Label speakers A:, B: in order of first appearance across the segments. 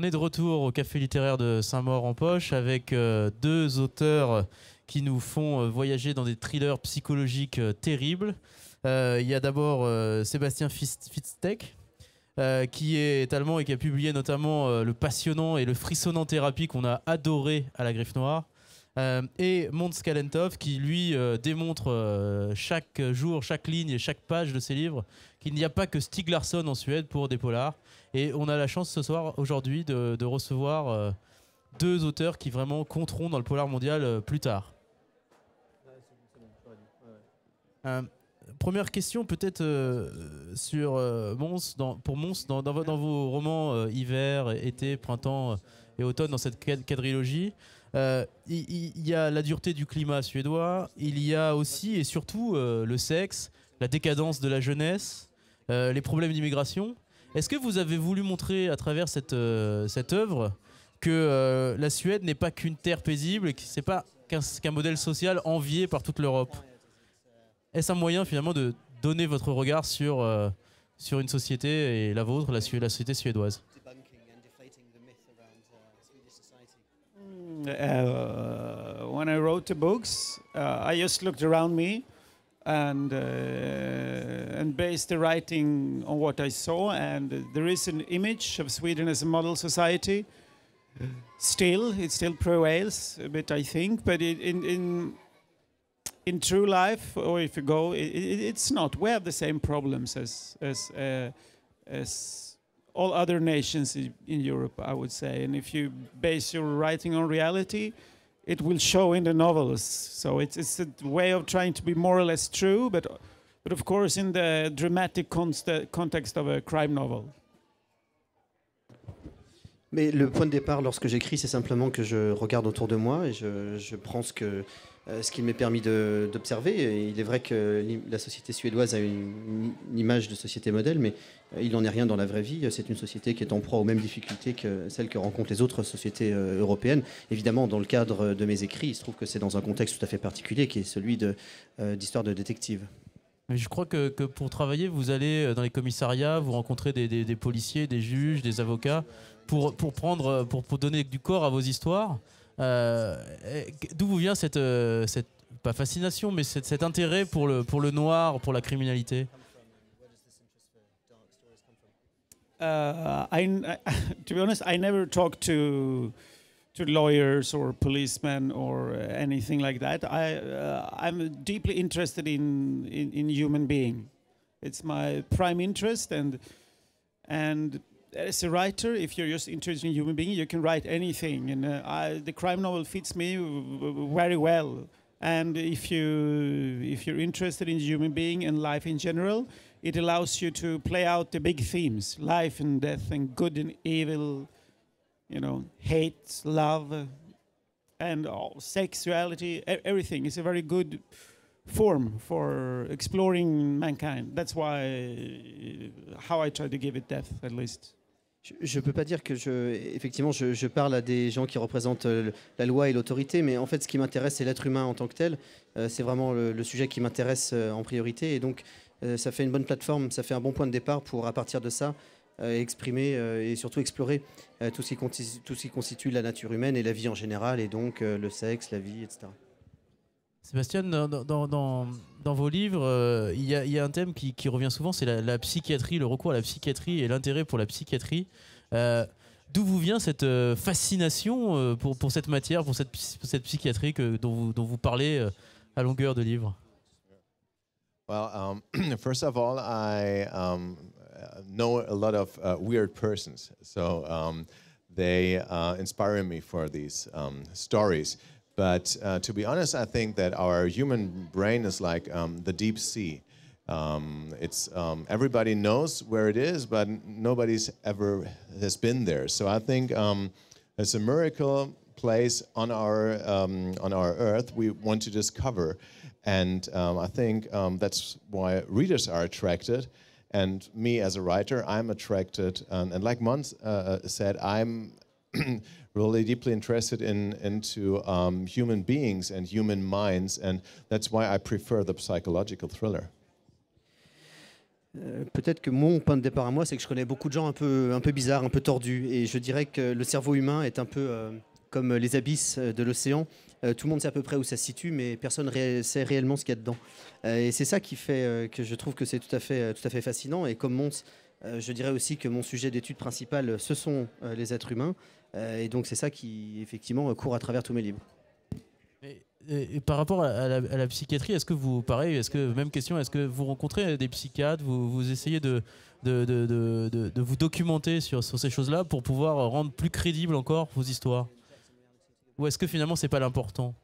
A: On est de retour au Café littéraire de Saint-Maur-en-Poche avec deux auteurs qui nous font voyager dans des thrillers psychologiques terribles. Il y a d'abord Sébastien Fitzek, qui est allemand et qui a publié notamment le passionnant et le frissonnant Thérapie qu'on a adoré à la Griffe Noire. Et Måns Kalentov qui lui démontre chaque jour, chaque ligne et chaque page de ses livres qu'il n'y a pas que Stieg Larsson en Suède pour des polars. Et on a la chance ce soir, aujourd'hui, de recevoir deux auteurs qui vraiment compteront dans le polar mondial plus tard. Première question peut-être sur Måns, pour Måns, dans vos romans hiver, été, printemps et automne, dans cette quadrilogie. Il y a la dureté du climat suédois, il y a aussi et surtout le sexe, la décadence de la jeunesse, les problèmes d'immigration. Est-ce que vous avez voulu montrer à travers cette œuvre que la Suède n'est pas qu'une terre paisible et que ce n'est pas qu'un modèle social envié par toute l'Europe? Est-ce un moyen finalement de donner votre regard sur une société et la vôtre, la société suédoise?
B: When I wrote the books, I just looked around me and based the writing on what I saw. And there is an image of Sweden as a model society. It still prevails a bit, I think. But in true life, or if you go, it's not. We have the same problems as all other nations in Europe, I would say. And if you base your writing on reality, it will show in the novels. So it's a way of trying to be more or less true, but of course in the dramatic context of a crime novel.
C: Mais le point de départ, lorsque j'écris, c'est simplement que je regarde autour de moi et je prends ce qu'il m'est permis d'observer. Et il est vrai que la société suédoise a une image de société modèle, mais il n'en est rien dans la vraie vie. C'est une société qui est en proie aux mêmes difficultés que celles que rencontrent les autres sociétés européennes. Évidemment, dans le cadre de mes écrits, il se trouve que c'est dans un contexte tout à fait particulier, qui est celui d'histoire de détective.
A: Mais je crois que pour travailler, vous allez dans les commissariats, vous rencontrez des policiers, des juges, des avocats, pour donner du corps à vos histoires. D'où vous vient cette pas fascination, mais cet intérêt pour le noir, pour la criminalité?
B: To be honest, I never talked to lawyers or policemen or anything like that. I'm deeply interested in human being. It's my prime interest, and as a writer, if you're just interested in human being, you can write anything. And the crime novel fits me very well. And if you're interested in human being and life in general, it allows you to play out the big themes: life and death, and good and evil. You know, hate, love, and sexuality, everything. It's a very good form for exploring mankind. That's how I try to give it depth, at least.
C: Je ne peux pas dire que effectivement, je parle à des gens qui représentent la loi et l'autorité, mais en fait, ce qui m'intéresse, c'est l'être humain en tant que tel. C'est vraiment le sujet qui m'intéresse en priorité. Et donc, ça fait une bonne plateforme, ça fait un bon point de départ pour, à partir de ça, exprimer et surtout explorer tout ce qui constitue la nature humaine et la vie en général, et donc le sexe, la vie, etc.
A: Sébastien, dans vos livres, il y a un thème qui revient souvent, c'est la psychiatrie, le recours à la psychiatrie et l'intérêt pour la psychiatrie. D'où vous vient cette fascination pour cette matière, pour cette psychiatrie dont vous parlez à longueur de livres?
D: Well, first of all, I know a lot of weird persons, so they inspire me for these stories. But to be honest, I think that our human brain is like the deep sea. Everybody knows where it is, but nobody's ever has been there. So I think it's a miracle place on our Earth we want to discover, and I think that's why readers are attracted. And me as a writer, I'm attracted, and like Måns said, I'm really deeply interested into human beings and human minds, and that's why I prefer the psychological thriller.
C: Peut-être que mon point de départ à moi, c'est que je connais beaucoup de gens un peu bizarres, un peu tordus. Et je dirais que le cerveau humain est un peu comme les abysses de l'océan. Tout le monde sait à peu près où ça se situe, mais personne sait réellement ce qu'il y a dedans. Et c'est ça qui fait que je trouve que c'est tout à fait fascinant. Et comme Mons, je dirais aussi que mon sujet d'étude principal, ce sont les êtres humains. Et donc c'est ça qui, effectivement, court à travers tous mes livres.
A: Et par rapport à la psychiatrie, est-ce que vous, pareil, même question, est-ce que vous rencontrez des psychiatres, vous essayez de vous documenter sur ces choses-là pour pouvoir rendre plus crédibles encore vos histoires? Ou est-ce que finalement c'est pas l'important?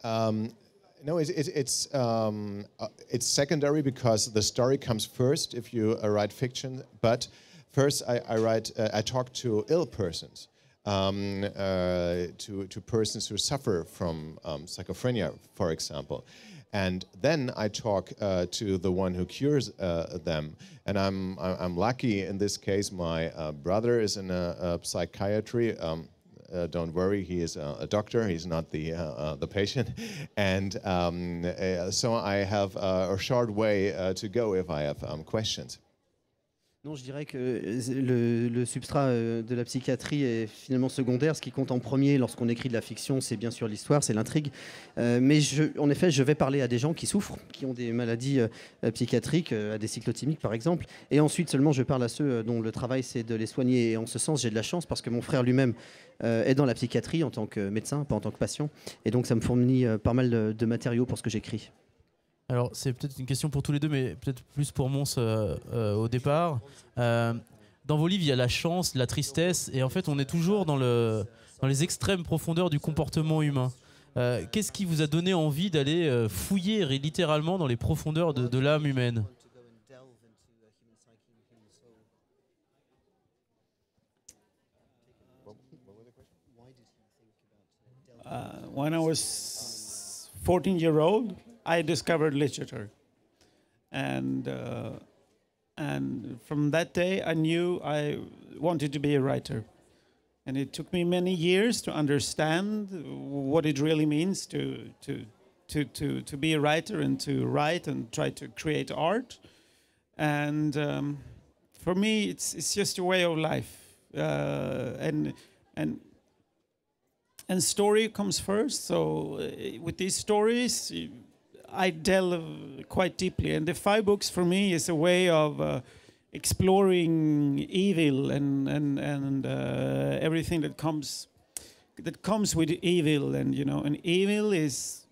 D: No, it's secondary because the story comes first if you write fiction. But first, I talk to ill persons, to persons who suffer from schizophrenia, for example. And then I talk to the one who cures them. And I'm lucky in this case. My brother is in a psychiatry. Don't worry, he is a doctor. He's not the patient, and so I have a short way to go if I have questions.
C: Non, je dirais que le substrat de la psychiatrie est finalement secondaire. Ce qui compte en premier lorsqu'on écrit de la fiction, c'est bien sûr l'histoire, c'est l'intrigue. Mais en effet, je vais parler à des gens qui souffrent, qui ont des maladies psychiatriques, à des cyclotimiques par exemple. Et ensuite seulement, je parle à ceux dont le travail, c'est de les soigner. Et en ce sens, j'ai de la chance parce que mon frère lui-même est dans la psychiatrie en tant que médecin, pas en tant que patient. Et donc, ça me fournit pas mal de matériaux pour ce que j'écris.
A: Alors, c'est peut-être une question pour tous les deux, mais peut-être plus pour Mons au départ. Dans vos livres, il y a la chance, la tristesse, et en fait, on est toujours dans les extrêmes profondeurs du comportement humain. Qu'est-ce qui vous a donné envie d'aller fouiller littéralement dans les profondeurs de l'âme humaine?
B: When I was 14-year-old, I discovered literature, and from that day I knew I wanted to be a writer. And it took me many years to understand what it really means to be a writer and to write and try to create art. And for me, it's just a way of life, and story comes first. So with these stories, I delve quite deeply, and the 5 books for me is a way of exploring evil and everything that comes with evil, and and evil is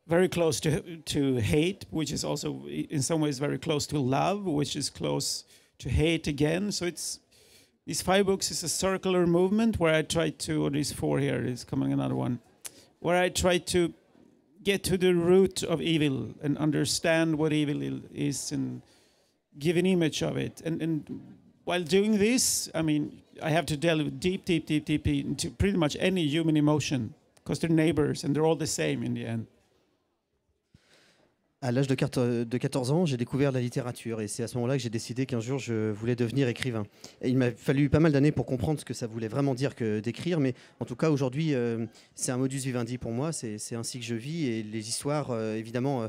B: very close to hate, which is also in some ways very close to love, which is close to hate again. So these 5 books is a circular movement where I try to, or these 4 here is coming another one, where I try to get to the root of evil and understand what evil is and give an image of it. And while doing this, I mean, I have to delve deep into pretty much any human emotion because they're neighbors and they're all the same in the end.
C: À l'âge de 14 ans, j'ai découvert la littérature et c'est à ce moment-là que j'ai décidé qu'un jour je voulais devenir écrivain. Et il m'a fallu pas mal d'années pour comprendre ce que ça voulait vraiment dire que d'écrire, mais en tout cas aujourd'hui c'est un modus vivendi pour moi, c'est ainsi que je vis et les histoires évidemment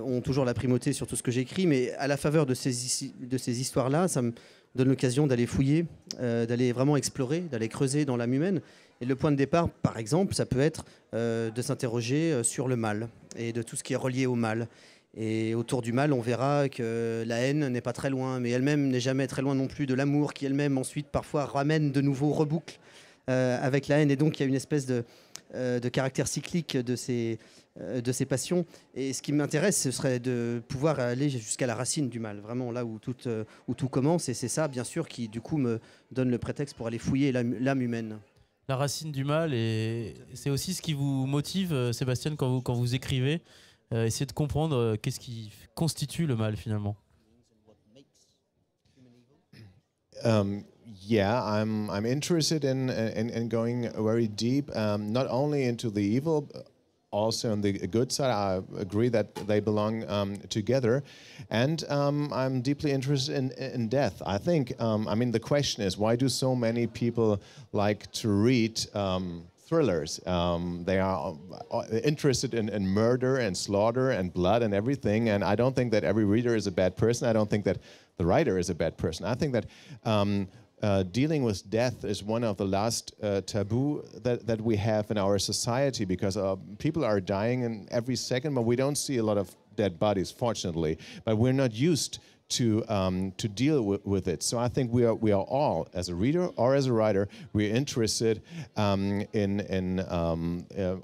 C: ont toujours la primauté sur tout ce que j'écris, mais à la faveur de ces histoires-là, ça me donne l'occasion d'aller fouiller, d'aller vraiment explorer, d'aller creuser dans l'âme humaine. Et le point de départ, par exemple, ça peut être de s'interroger sur le mal et de tout ce qui est relié au mal. Et autour du mal, on verra que la haine n'est pas très loin, mais elle-même n'est jamais très loin non plus de l'amour, qui elle-même ensuite parfois ramène de nouveau, reboucle avec la haine. Et donc il y a une espèce de caractère cyclique de ces passions. Et ce qui m'intéresse, ce serait de pouvoir aller jusqu'à la racine du mal, vraiment là où tout commence. Et c'est ça, bien sûr, qui du coup me donne le prétexte pour aller fouiller l'âme humaine.
A: La racine du mal, et c'est aussi ce qui vous motive, Sébastien, quand vous écrivez, essayer de comprendre qu'est-ce qui constitue le mal finalement.
D: Yeah, I'm interested in going very deep, not only into the evil, also on the good side. I agree that they belong together, and I'm deeply interested in death. I think, I mean, the question is, why do so many people like to read thrillers. They are interested in murder and slaughter and blood and everything. And I don't think that every reader is a bad person. I don't think that the writer is a bad person. I think that dealing with death is one of the last taboo that we have in our society, because people are dying in every second, but we don't see a lot of dead bodies, fortunately. But we're not used to deal with it. So I think we are all, as a reader or as a writer, we're interested in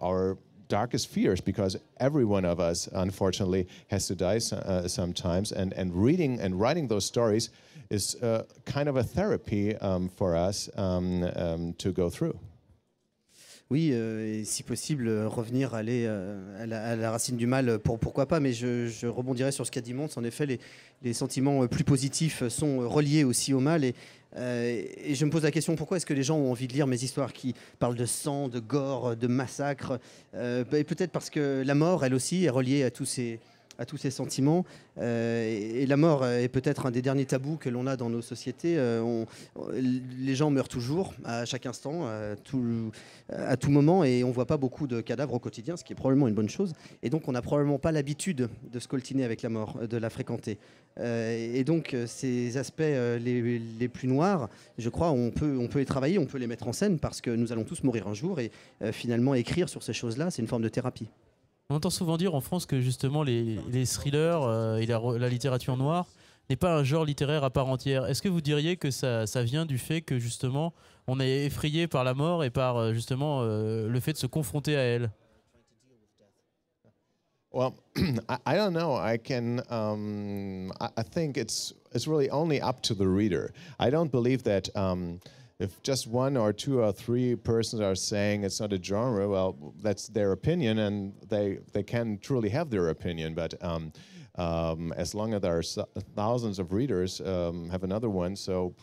D: our darkest fears, because every one of us, unfortunately, has to die sometimes. And reading and writing those stories is kind of a therapy for us to go through.
C: Oui, et si possible, revenir, aller à la racine du mal, pourquoi pas, mais je rebondirai sur ce qu'a dit Mons. En effet, les sentiments plus positifs sont reliés aussi au mal, et je me pose la question, pourquoi est-ce que les gens ont envie de lire mes histoires qui parlent de sang, de gore, de massacre, et peut-être parce que la mort, elle aussi, est reliée à tous ces sentiments, et la mort est peut-être un des derniers tabous que l'on a dans nos sociétés. Les gens meurent toujours, à chaque instant, à tout moment, et on ne voit pas beaucoup de cadavres au quotidien, ce qui est probablement une bonne chose. Et donc on n'a probablement pas l'habitude de se coltiner avec la mort, de la fréquenter. Et donc ces aspects les plus noirs, je crois, on peut les travailler, on peut les mettre en scène, parce que nous allons tous mourir un jour, et finalement écrire sur ces choses-là, c'est une forme de thérapie.
A: On entend souvent dire en France que justement les thrillers et la littérature noire n'est pas un genre littéraire à part entière. Est-ce que vous diriez que ça vient du fait que justement on est effrayé par la mort et par justement le fait de se confronter à elle?
D: Well, I don't know. I think it's really only up to the reader. I don't believe that if just one or two or three persons are saying it's not a genre, well, that's their opinion, and they can truly have their opinion. But as long as there are thousands of readers have another one, so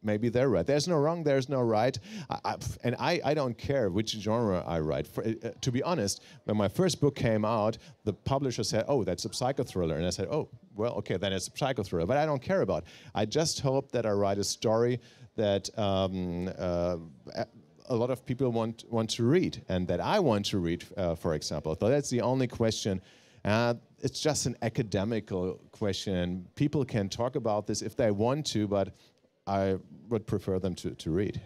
D: maybe they're right. There's no wrong, there's no right. I don't care which genre I write. To be honest, when my first book came out, the publisher said, oh, that's a psychothriller. And I said, oh, well, okay, then it's a psychothriller. But I don't care about it. I just hope that I write a story that a lot of people want to read, and that I want to read, for example. So that's the only question. It's just an academical question. People can talk about this if they want to, but I would prefer them to read.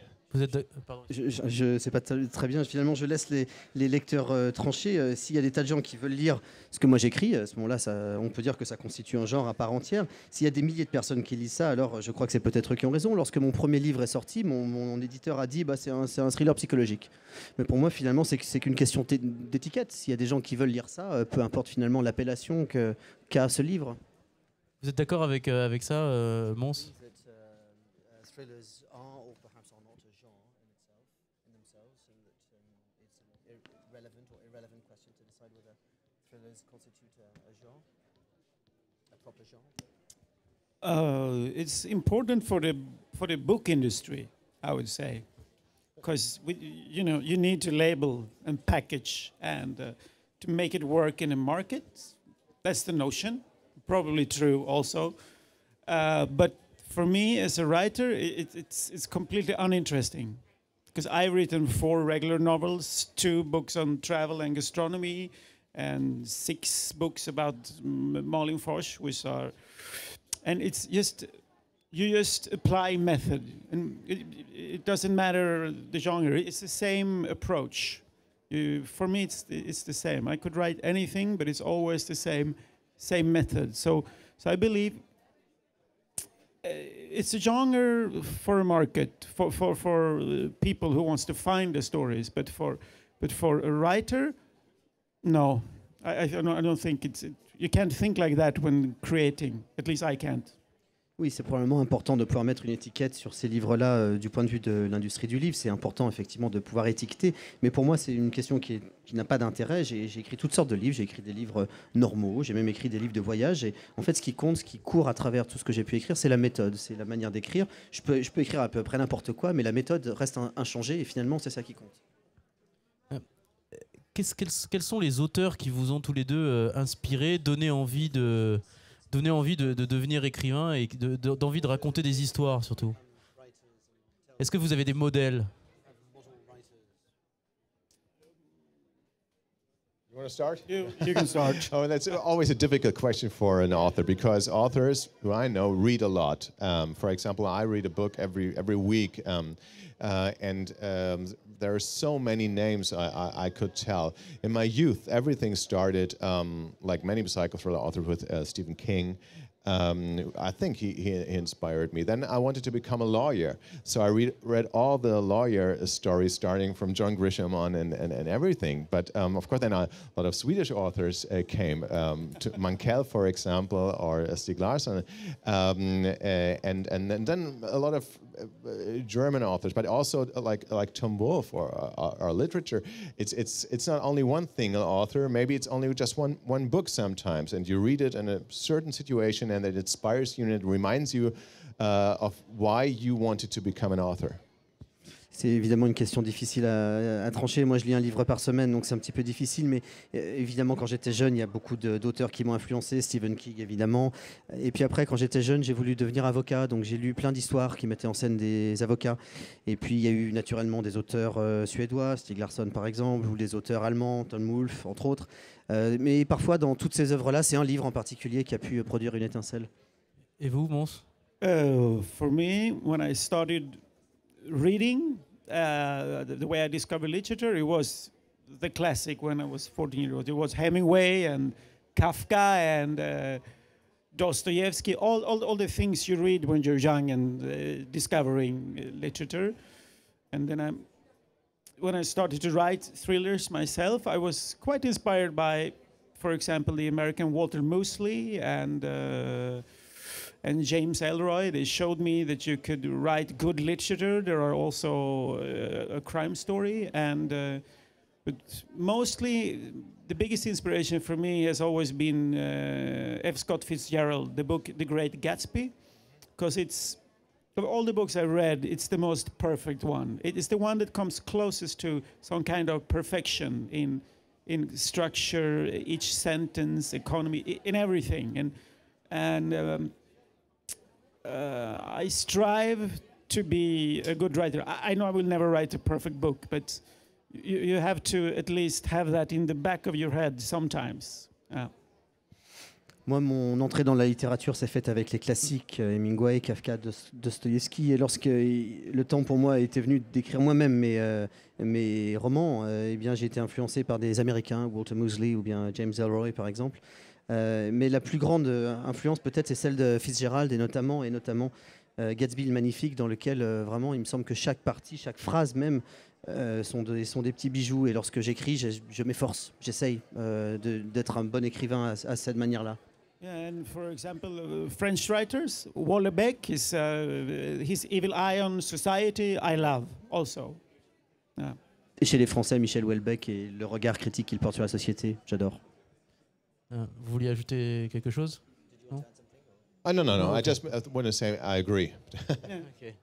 C: Je ne sais pas très bien, finalement je laisse les lecteurs trancher. S'il y a des tas de gens qui veulent lire ce que moi j'écris, à ce moment-là on peut dire que ça constitue un genre à part entière. S'il y a des milliers de personnes qui lisent ça, alors je crois que c'est peut-être eux qui ont raison. Lorsque mon premier livre est sorti, mon éditeur a dit bah, c'est un thriller psychologique. Mais pour moi finalement c'est qu'une question d'étiquette. S'il y a des gens qui veulent lire ça, peu importe finalement l'appellation qu'a ce livre.
A: Vous êtes d'accord avec ça, Mons?
C: Thrillers are or perhaps are not a genre in themselves, and that it's an irrelevant or irrelevant question to decide whether thrillers constitute a genre, a proper genre.
B: It's important for the book industry, I would say, because you need to label and package and to make it work in a market. That's the notion, probably true also, but. For me, as a writer, it's completely uninteresting, because I've written 4 regular novels, 2 books on travel and gastronomy, and 6 books about Malin-Fors, and it's just you just apply method, and it doesn't matter the genre. It's the same approach. For me, it's the same. I could write anything, but it's always the same method. So I believe. It's a genre for a market, for people who wants to find the stories, but for a writer, no, I don't think you can't think like that when creating. At least I can't.
C: Oui, c'est probablement important de pouvoir mettre une étiquette sur ces livres-là du point de vue de l'industrie du livre. C'est important effectivement de pouvoir étiqueter. Mais pour moi, c'est une question qui n'a pas d'intérêt. J'ai écrit toutes sortes de livres. J'ai écrit des livres normaux. J'ai même écrit des livres de voyage. Et en fait, ce qui compte, ce qui court à travers tout ce que j'ai pu écrire, c'est la méthode, c'est la manière d'écrire. Je peux écrire à peu près n'importe quoi, mais la méthode reste inchangée. Et finalement, c'est ça qui compte.
A: Quels sont les auteurs qui vous ont tous les deux inspiré, donné envie de devenir écrivain et d'envie de raconter des histoires surtout? Est-ce que vous avez des modèles?
D: You want to start?
B: You can start.
D: Oh, that's always a difficult question for an author because authors who I know read a lot. For example, I read a book every week, and there are so many names I could tell. In my youth, everything started, like many psycho thriller authors, with Stephen King. I think he inspired me. Then I wanted to become a lawyer, so I read all the lawyer stories, starting from John Grisham on and everything. But of course, then a lot of Swedish authors came, to Mankell, for example, or Stieg Larsson, and then a lot of German authors, but also like Tom Wolfe or our literature. It's not only one thing, an author. Maybe it's only just one book sometimes, and you read it in a certain situation, and it inspires you and it reminds you of why you wanted to become an author.
C: C'est évidemment une question difficile à trancher. Moi, je lis un livre par semaine, donc c'est un petit peu difficile. Mais évidemment, quand j'étais jeune, il y a beaucoup d'auteurs qui m'ont influencé. Stephen King, évidemment. Et puis après, quand j'étais jeune, j'ai voulu devenir avocat. Donc j'ai lu plein d'histoires qui mettaient en scène des avocats. Et puis, il y a eu naturellement des auteurs suédois, Stieg Larsson par exemple, ou des auteurs allemands, Tom Wolfe, entre autres. Mais parfois, dans toutes ces œuvres-là, c'est un livre en particulier qui a pu produire une étincelle.
A: Et vous, Mons?
B: For me, when I started reading, the way I discovered literature, it was the classic when I was 14 years old. It was Hemingway and Kafka and Dostoevsky, all the things you read when you're young and discovering literature. And then when I started to write thrillers myself, I was quite inspired by, for example, the American Walter Mosley and James Ellroy. They showed me that you could write good literature. There are also a crime story, but mostly the biggest inspiration for me has always been F. Scott Fitzgerald, the book The Great Gatsby, because it's, of all the books I read, it's the most perfect one. It is the one that comes closest to some kind of perfection in structure, each sentence, economy, in everything, and I strive to be a good writer. I know I will never write a perfect book, but you have to at least have that in the back of your head sometimes.
C: Moi, mon entrée dans la littérature s'est faite avec les classiques, Hemingway, Kafka, Dostoïevski. Et lorsque le temps pour moi était venu d'écrire moi-même mes romans, eh bien, j'ai été influencé par des Américains, Walter Mosley ou bien James Ellroy, par exemple. Mais la plus grande influence peut-être c'est celle de Fitzgerald et notamment Gatsby le Magnifique, dans lequel vraiment il me semble que chaque partie, chaque phrase même sont des petits bijoux, et lorsque j'écris je m'efforce, j'essaye d'être un bon écrivain à cette manière-là.
B: And for example, French writers, Houellebecq, his evil eye on society, I love also.
C: Et chez les Français, Michel Houellebecq et le regard critique qu'il porte sur la société, j'adore.
A: Vous vouliez ajouter quelque chose? Non?
D: No.
A: Okay.
D: I just want to say I agree.
A: Okay.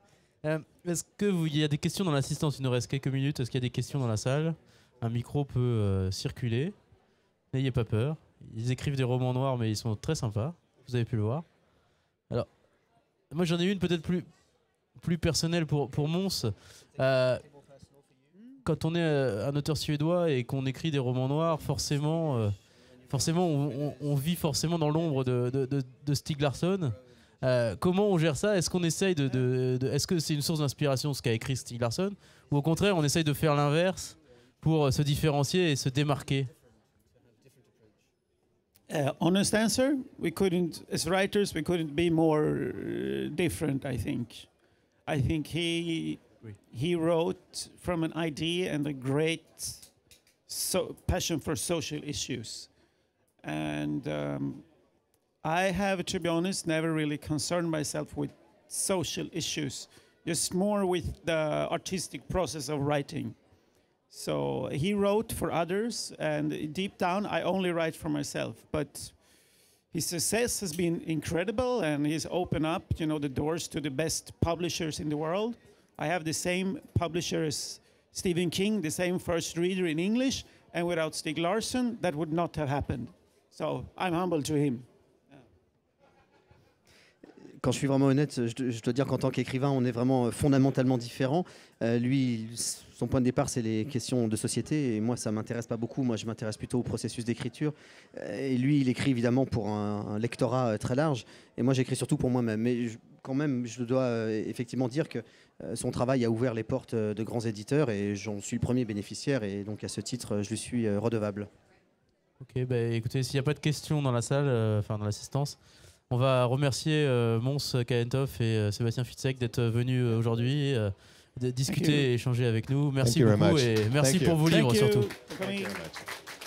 A: Est-ce qu'il y a des questions dans l'assistance? Il nous reste quelques minutes. Est-ce qu'il y a des questions dans la salle? Un micro peut circuler. N'ayez pas peur. Ils écrivent des romans noirs, mais ils sont très sympas. Vous avez pu le voir. Alors, moi j'en ai une peut-être plus personnelle pour Mons. Quand on est un auteur suédois et qu'on écrit des romans noirs, forcément on vit forcément dans l'ombre de Stieg Larsson. Comment on gère ça? Est-ce qu'on essaye est-ce que c'est une source d'inspiration ce qu'a écrit Stieg Larsson, ou au contraire on essaye de faire l'inverse pour se différencier et se démarquer?
B: Honest answer, as writers, we couldn't be more different, I think. I think he wrote from an idea and a great passion for social issues. And I have, to be honest, never really concerned myself with social issues, just more with the artistic process of writing. So he wrote for others, and deep down, I only write for myself. But his success has been incredible, and he's opened up, the doors to the best publishers in the world. I have the same publisher as Stephen King, the same first reader in English, and without Stieg Larsson, that would not have happened. So I'm humble to him.
C: quand je suis vraiment honnête, je dois dire qu'en tant qu'écrivain, on est vraiment fondamentalement différents. Lui, son point de départ, c'est les questions de société. Et moi, ça ne m'intéresse pas beaucoup. Moi, je m'intéresse plutôt au processus d'écriture. Et lui, il écrit évidemment pour un lectorat très large. Et moi, j'écris surtout pour moi-même. Mais quand même, je dois effectivement dire que son travail a ouvert les portes de grands éditeurs. Et j'en suis le premier bénéficiaire. Et donc, à ce titre, je lui suis redevable.
A: Ok, bah, écoutez, s'il n'y a pas de questions dans la salle, enfin dans l'assistance, on va remercier Mons Kalentov et Sébastien Fitzek d'être venus aujourd'hui, de discuter et échanger avec nous. Merci beaucoup et merci pour vos livres surtout.
B: Thank you very much.